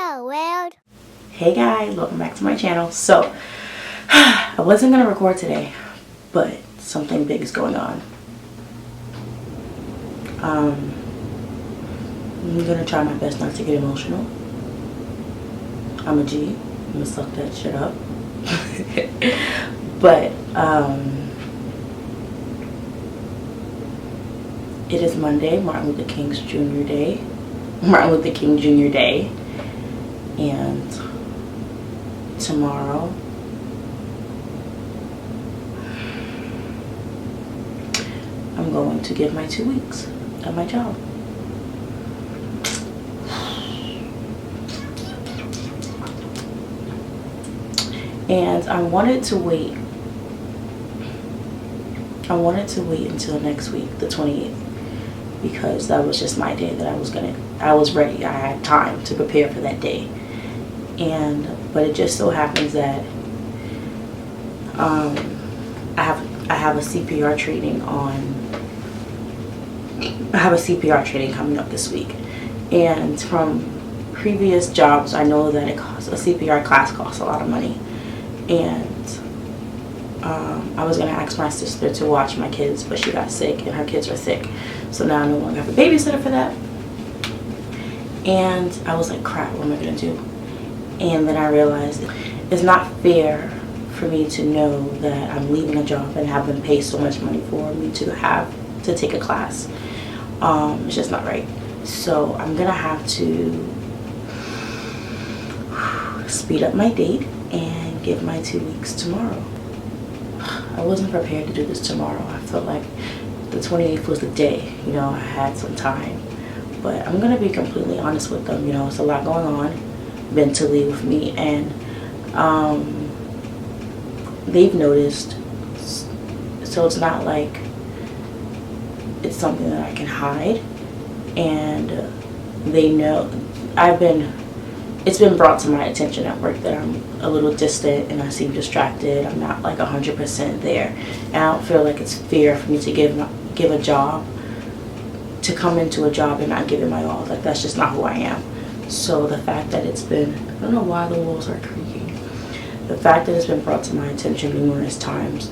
Hello world. Hey guys, welcome back to my channel. So I wasn't gonna record today, but something big is going on. I'm gonna try my best not to get emotional. I'm a G. I'm gonna suck that shit up. But it is Monday, Martin Luther King Jr. Day, and tomorrow I'm going to give my 2 weeks at my job. And I wanted to wait until next week, the 28th, because that was just my day that I was ready. I had time to prepare for that day. But it just so happens that I have a CPR training coming up this week. And from previous jobs, I know that a CPR class costs a lot of money. And I was gonna ask my sister to watch my kids, but she got sick and her kids are sick, so now I no longer have a babysitter for that. And I was like, crap, what am I gonna do? And then I realized it's not fair for me to know that I'm leaving a job and have them pay so much money for me to take a class. It's just not right. So I'm gonna have to speed up my date and give my 2 weeks tomorrow. I wasn't prepared to do this tomorrow. I felt like the 28th was the day, I had some time. But I'm gonna be completely honest with them, it's a lot going on mentally with me, and they've noticed, so it's not like it's something that I can hide, and they know it's been brought to my attention at work that I'm a little distant and I seem distracted. I'm not like 100% there, and I don't feel like it's fair for me to come into a job and not give it my all. Like, that's just not who I am. So the fact that I don't know why the walls are creaking. The fact that it's been brought to my attention numerous times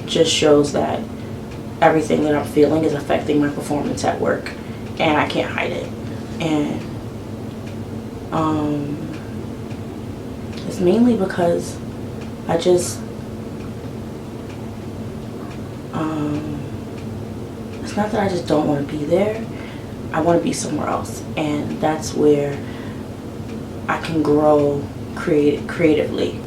just shows that everything that I'm feeling is affecting my performance at work, and I can't hide it. And it's mainly because it's not that I just don't want to be there. I want to be somewhere else, and that's where I can grow creatively.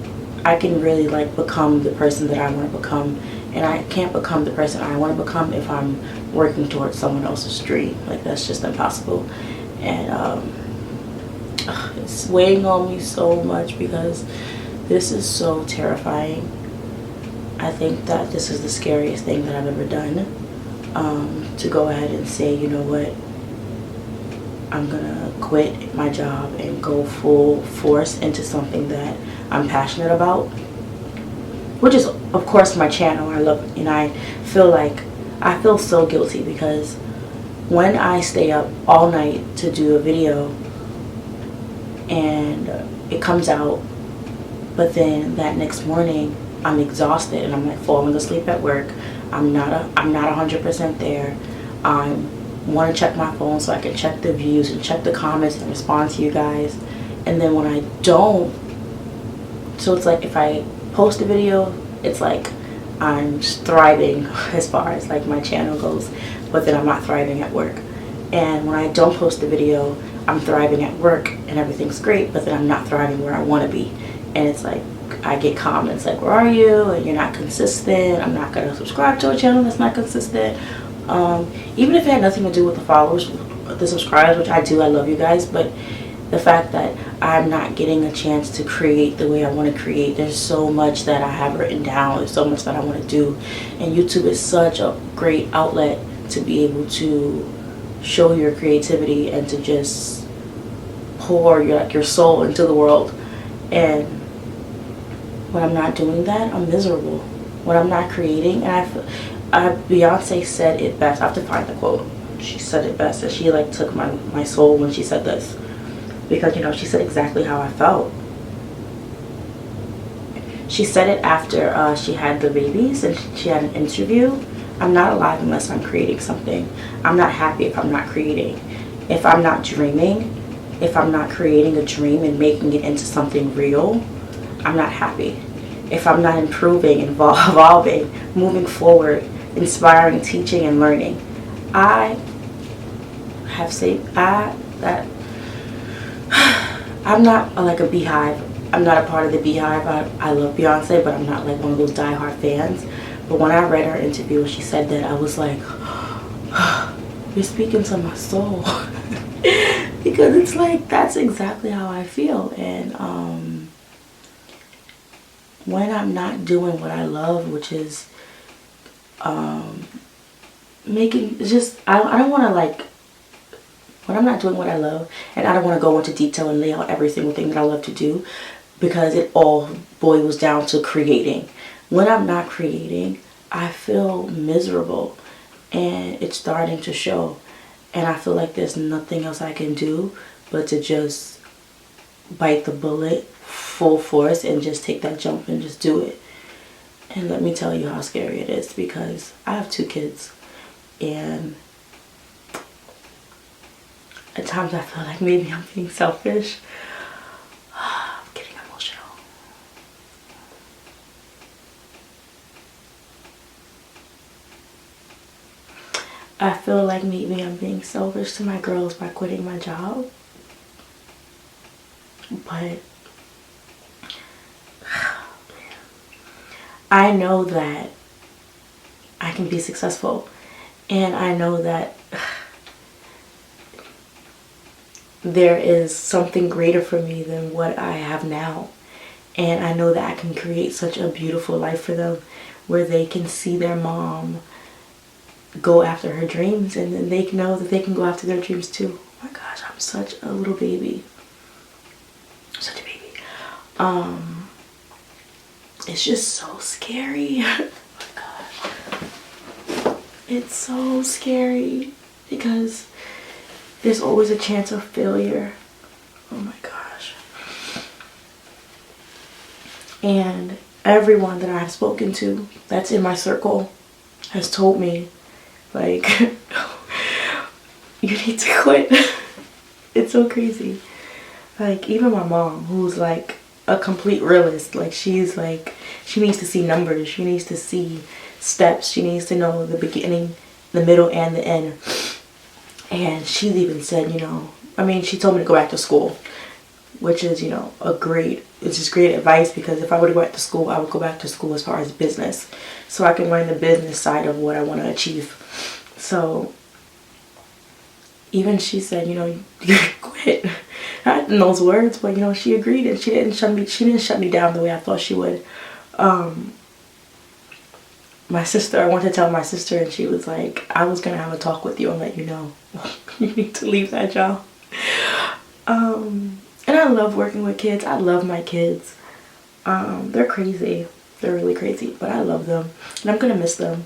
I can really become the person that I want to become, and I can't become the person I want to become if I'm working towards someone else's dream. Like, that's just impossible. And it's weighing on me so much because this is so terrifying. I think that this is the scariest thing that I've ever done. To go ahead and say, you know what, I'm gonna quit my job and go full force into something that I'm passionate about, which is of course my channel. I love it, and I feel so guilty because when I stay up all night to do a video and it comes out, but then that next morning I'm exhausted and I'm like falling asleep at work. I'm not 100% there. I want to check my phone so I can check the views and check the comments and respond to you guys. And then when I don't, so it's like if I post a video, it's like I'm thriving as far as like my channel goes, but then I'm not thriving at work. And when I don't post a video, I'm thriving at work and everything's great, but then I'm not thriving where I want to be. And it's like I get comments like, where are you? And you're not consistent. I'm not going to subscribe to a channel that's not consistent. Even if it had nothing to do with the followers, the subscribers, which I do, I love you guys, but the fact that I'm not getting a chance to create the way I want to create. There's so much that I have written down. There's so much that I want to do. And YouTube is such a great outlet to be able to show your creativity and to just pour your soul into the world. And when I'm not doing that, I'm miserable. When I'm not creating, and Beyonce said it best. I have to find the quote. She said it best, that she took my soul when she said this. because, you know, she said exactly how I felt. She said it after she had the babies and she had an interview. I'm not alive unless I'm creating something. I'm not happy if I'm not creating. If I'm not dreaming, if I'm not creating a dream and making it into something real, I'm not happy. If I'm not improving, evolving, moving forward, inspiring, teaching, and learning, I have said that I'm not like a beehive. I'm not a part of the beehive. I love Beyonce, but I'm not like one of those diehard fans. But when I read her interview, she said that, I was like, you're speaking to my soul. Because it's like, that's exactly how I feel. And when I'm not doing what I love, which is making, just, I don't want to like, when I'm not doing what I love, and I don't want to go into detail and lay out every single thing that I love to do, because it all boils down to creating. When I'm not creating, I feel miserable, and it's starting to show. And I feel like there's nothing else I can do but to just bite the bullet full force and just take that jump and just do it. And let me tell you how scary it is, because I have 2 kids, and at times I feel like maybe I'm being selfish. I'm getting emotional. I feel like maybe I'm being selfish to my girls by quitting my job. But I know that I can be successful. And I know that there is something greater for me than what I have now. And I know that I can create such a beautiful life for them, where they can see their mom go after her dreams, and then they know that they can go after their dreams too. Oh my gosh, I'm such a little baby. Such a baby. It's just so scary. Oh my gosh. It's so scary because there's always a chance of failure. Oh my gosh. And everyone that I've spoken to that's in my circle has told me, like, you need to quit. It's so crazy. Like, even my mom, who's like a complete realist, like, she's like, she needs to see numbers, she needs to see steps, she needs to know the beginning, the middle, and the end. And she's even said, you know, I mean, she told me to go back to school, which is, you know, it's just great advice, because if I would go back to school, I would go back to school as far as business, so I can learn the business side of what I want to achieve. So even she said, you know, you quit. Not in those words, but, you know, she agreed, and she didn't shut me down the way I thought she would. My sister, I wanted to tell my sister, and she was like, I was gonna have a talk with you and let you know you need to leave that job. And I love working with kids. I love my kids. They're crazy. They're really crazy, but I love them, and I'm gonna miss them.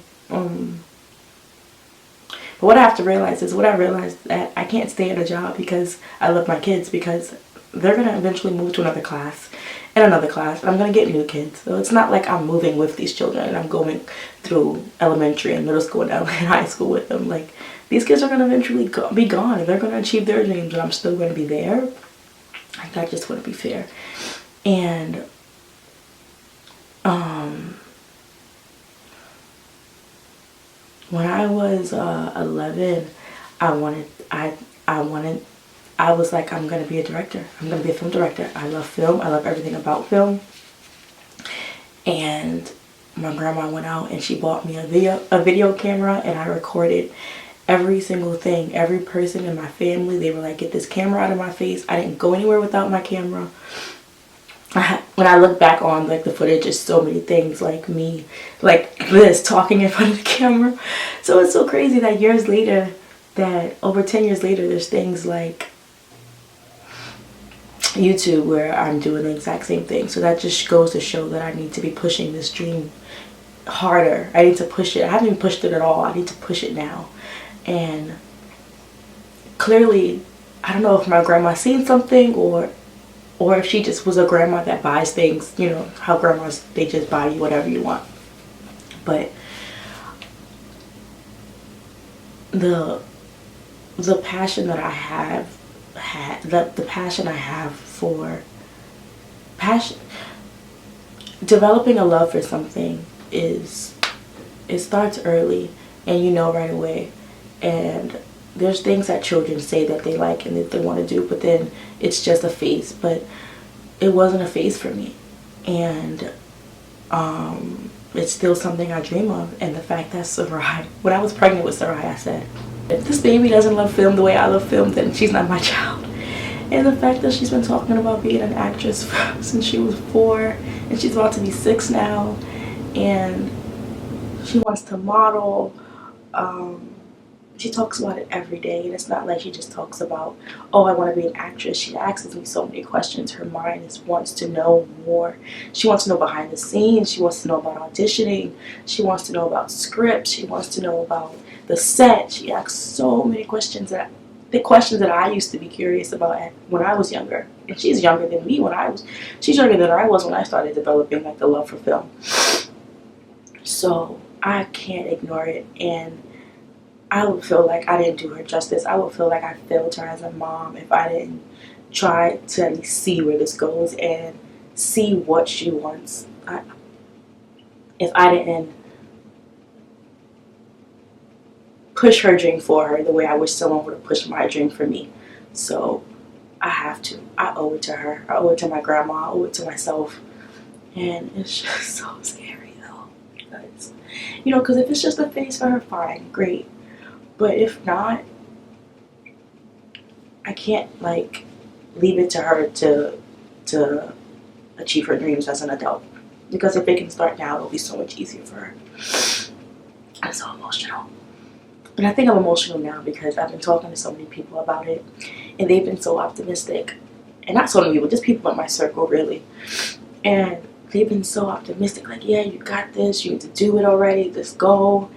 But what I have to realize is, that I can't stay at a job because I love my kids, because they're going to eventually move to another class and another class, and I'm going to get new kids. So it's not like I'm moving with these children and I'm going through elementary and middle school and high school with them. Like, these kids are going to eventually be gone, and they're going to achieve their dreams, and I'm still going to be there. Like, that just wouldn't be fair. And when I was 11, I was like, I'm gonna be a director. I'm gonna be a film director. I love film. I love everything about film. And my grandma went out and she bought me a video camera, and I recorded every single thing. Every person in my family, they were like, get this camera out of my face. I didn't go anywhere without my camera. When I look back on like the footage, it's so many things, like me like this talking in front of the camera. So it's so crazy that years later, that over 10 years later, there's things like YouTube where I'm doing the exact same thing. So that just goes to show that I need to be pushing this dream harder. I need to push it. I haven't even pushed it at all. I need to push it now. And clearly I don't know if my grandma seen something, or if she just was a grandma that buys things, you know, how grandmas, they just buy you whatever you want. But the passion that I have the passion I have for developing a love for something it starts early, and you know right away. And there's things that children say that they like and that they want to do, but then it's just a phase. But it wasn't a phase for me, and it's still something I dream of. And the fact that Sarai, when I was pregnant with Sarai, I said, if this baby doesn't love film the way I love film, then she's not my child. And the fact that she's been talking about being an actress since she was 4, and she's about to be 6 now, and she wants to model. She talks about it every day, and it's not like she just talks about, oh, I want to be an actress. She asks me so many questions. Her mind wants to know more. She wants to know behind the scenes. She wants to know about auditioning. She wants to know about scripts. She wants to know about the set. She asks so many questions, the questions that I used to be curious about when I was younger. And she's younger than me she's younger than I was when I started developing like the love for film. So I can't ignore it, and I would feel like I didn't do her justice. I would feel like I failed her as a mom if I didn't try to at least see where this goes and see what she wants. If I didn't push her dream for her the way I wish someone would have pushed my dream for me. So I have to. I owe it to her. I owe it to my grandma. I owe it to myself. And it's just so scary though. Because, you know, because if it's just a phase for her, fine, great. But if not, I can't like leave it to her to achieve her dreams as an adult. Because if it can start now, it'll be so much easier for her. I'm so emotional. And I think I'm emotional now because I've been talking to so many people about it, and they've been so optimistic. And not so many people, just people in my circle really. And they've been so optimistic, like, yeah, you got this, you need to do it already, just go.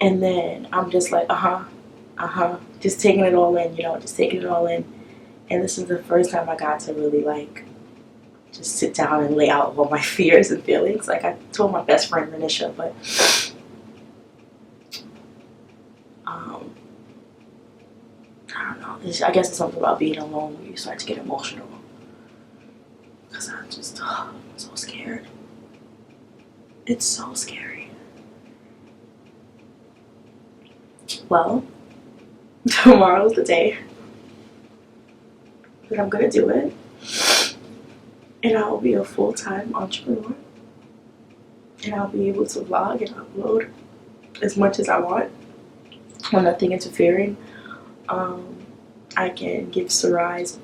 And then I'm just like, just taking it all in, you know, just taking it all in. And this is the first time I got to really like just sit down and lay out all my fears and feelings. Like I told my best friend Renisha, but I don't know. I guess it's something about being alone where you start to get emotional. Because I'm just I'm so scared. It's so scary. Well, tomorrow's the day that I'm going to do it. And I will be a full-time entrepreneur. And I'll be able to vlog and upload as much as I want with nothing interfering. I can give Sarai's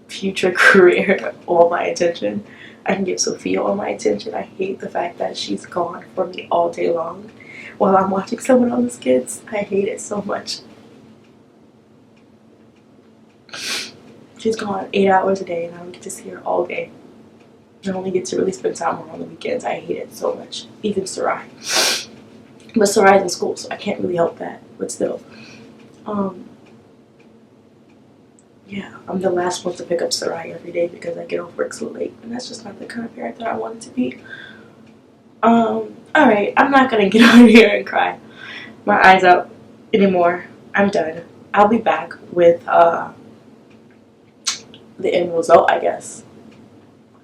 future career all my attention. I can give Sophia all my attention. I hate the fact that she's gone for me all day long while I'm watching someone else's kids. I hate it so much. She's gone 8 hours a day and I don't get to see her all day. I only get to really spend time with her on the weekends. I hate it so much. Even Sarai. But Sarai's in school, so I can't really help that. But still. Yeah, I'm the last one to pick up Sarai every day because I get off work so late. And that's just not the kind of parent that I wanted to be. Alright, I'm not gonna get on here and cry my eyes out anymore. I'm done. I'll be back with the end result, I guess,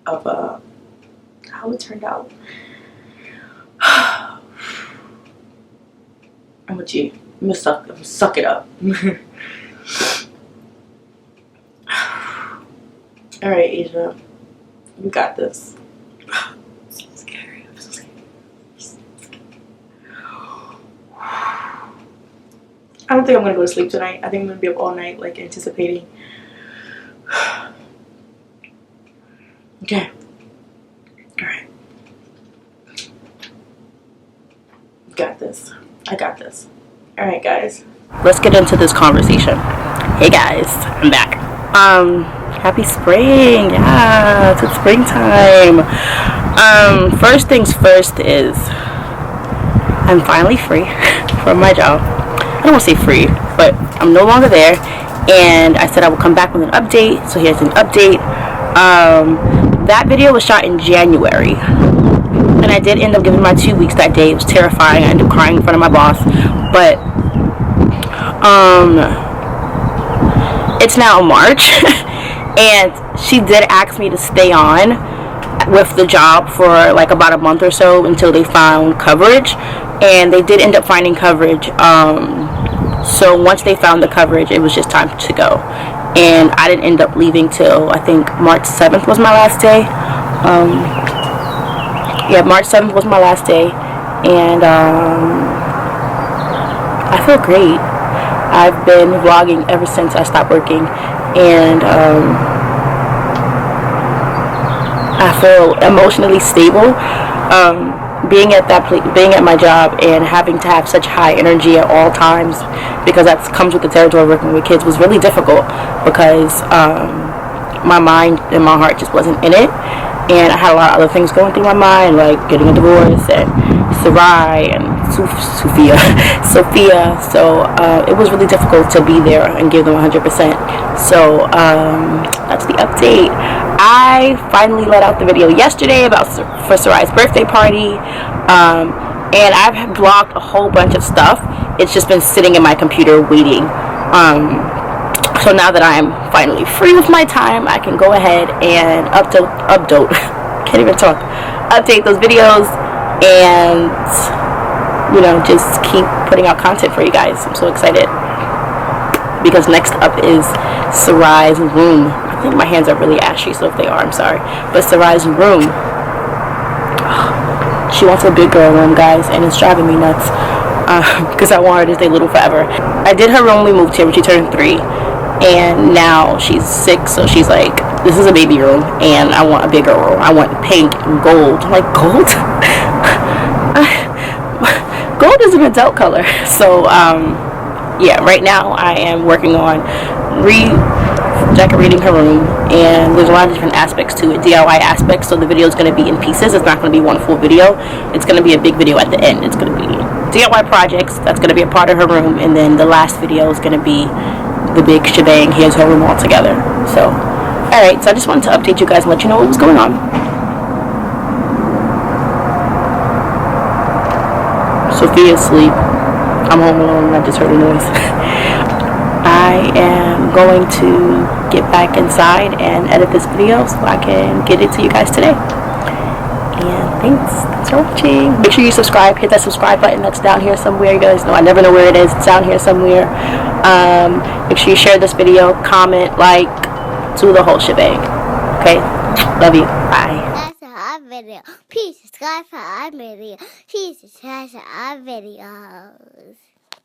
of how it turned out. I'm a G. I'm gonna suck it up. Alright, Asia. You got this. So scary. I'm so scared. I don't think I'm gonna go to sleep tonight. I think I'm gonna be up all night, like, anticipating. Okay. Alright. Got this. I got this. Alright, guys. Let's get into this conversation. Hey, guys. I'm back. Happy spring. Yeah, it's springtime. First things first is I'm finally free from my job. I don't want to say free, but I'm no longer there, and I said I would come back with an update. So here's an update. That video was shot in January, and I did end up giving my 2 weeks that day. It was terrifying. I ended up crying in front of my boss, but it's now March and she did ask me to stay on with the job for like about a month or so until they found coverage, and they did end up finding coverage. So once they found the coverage, it was just time to go, and I didn't end up leaving till I think March 7th was my last day. Yeah, March 7th was my last day, and I feel great. I've been vlogging ever since I stopped working, and I feel emotionally stable. Being at my job and having to have such high energy at all times, because that comes with the territory of working with kids, was really difficult because my mind and my heart just wasn't in it, and I had a lot of other things going through my mind, like getting a divorce and Sarai and Sophia. So it was really difficult to be there and give them 100%. So that's the update. I finally let out the video yesterday for Sarai's birthday party, and I've vlogged a whole bunch of stuff. It's just been sitting in my computer waiting. So now that I'm finally free with my time, I can go ahead and can't even talk, update those videos, and just keep putting out content for you guys. I'm so excited because next up is Sarai's room. I think my hands are really ashy, so if they are, I'm sorry. But Sarai's room, she wants a big girl room, guys, and it's driving me nuts because I want her to stay little forever. I did her room when we moved here when she turned 3, and now she's 6, so she's like, this is a baby room, and I want a bigger room. I want pink and gold. I'm like, gold? Gold is an adult color. So yeah, right now I am working on redecorating her room, and there's a lot of different aspects to it, DIY aspects. So the video is going to be in pieces. It's not going to be one full video. It's going to be a big video at the end. It's going to be DIY projects. That's going to be a part of her room, and then the last video is going to be the big shebang. Here's her room all together. So alright, so I just wanted to update you guys and let you know what was going on. Sophia's asleep. I'm home alone and I just heard a noise. I am going to get back inside and edit this video so I can get it to you guys today. And thanks for watching. Make sure you subscribe. Hit that subscribe button that's down here somewhere. You guys know I never know where it is. It's down here somewhere. Make sure you share this video, comment, like, do the whole shebang. Okay? Love you. Bye. That's our video. Please subscribe for our video. Please subscribe for our videos.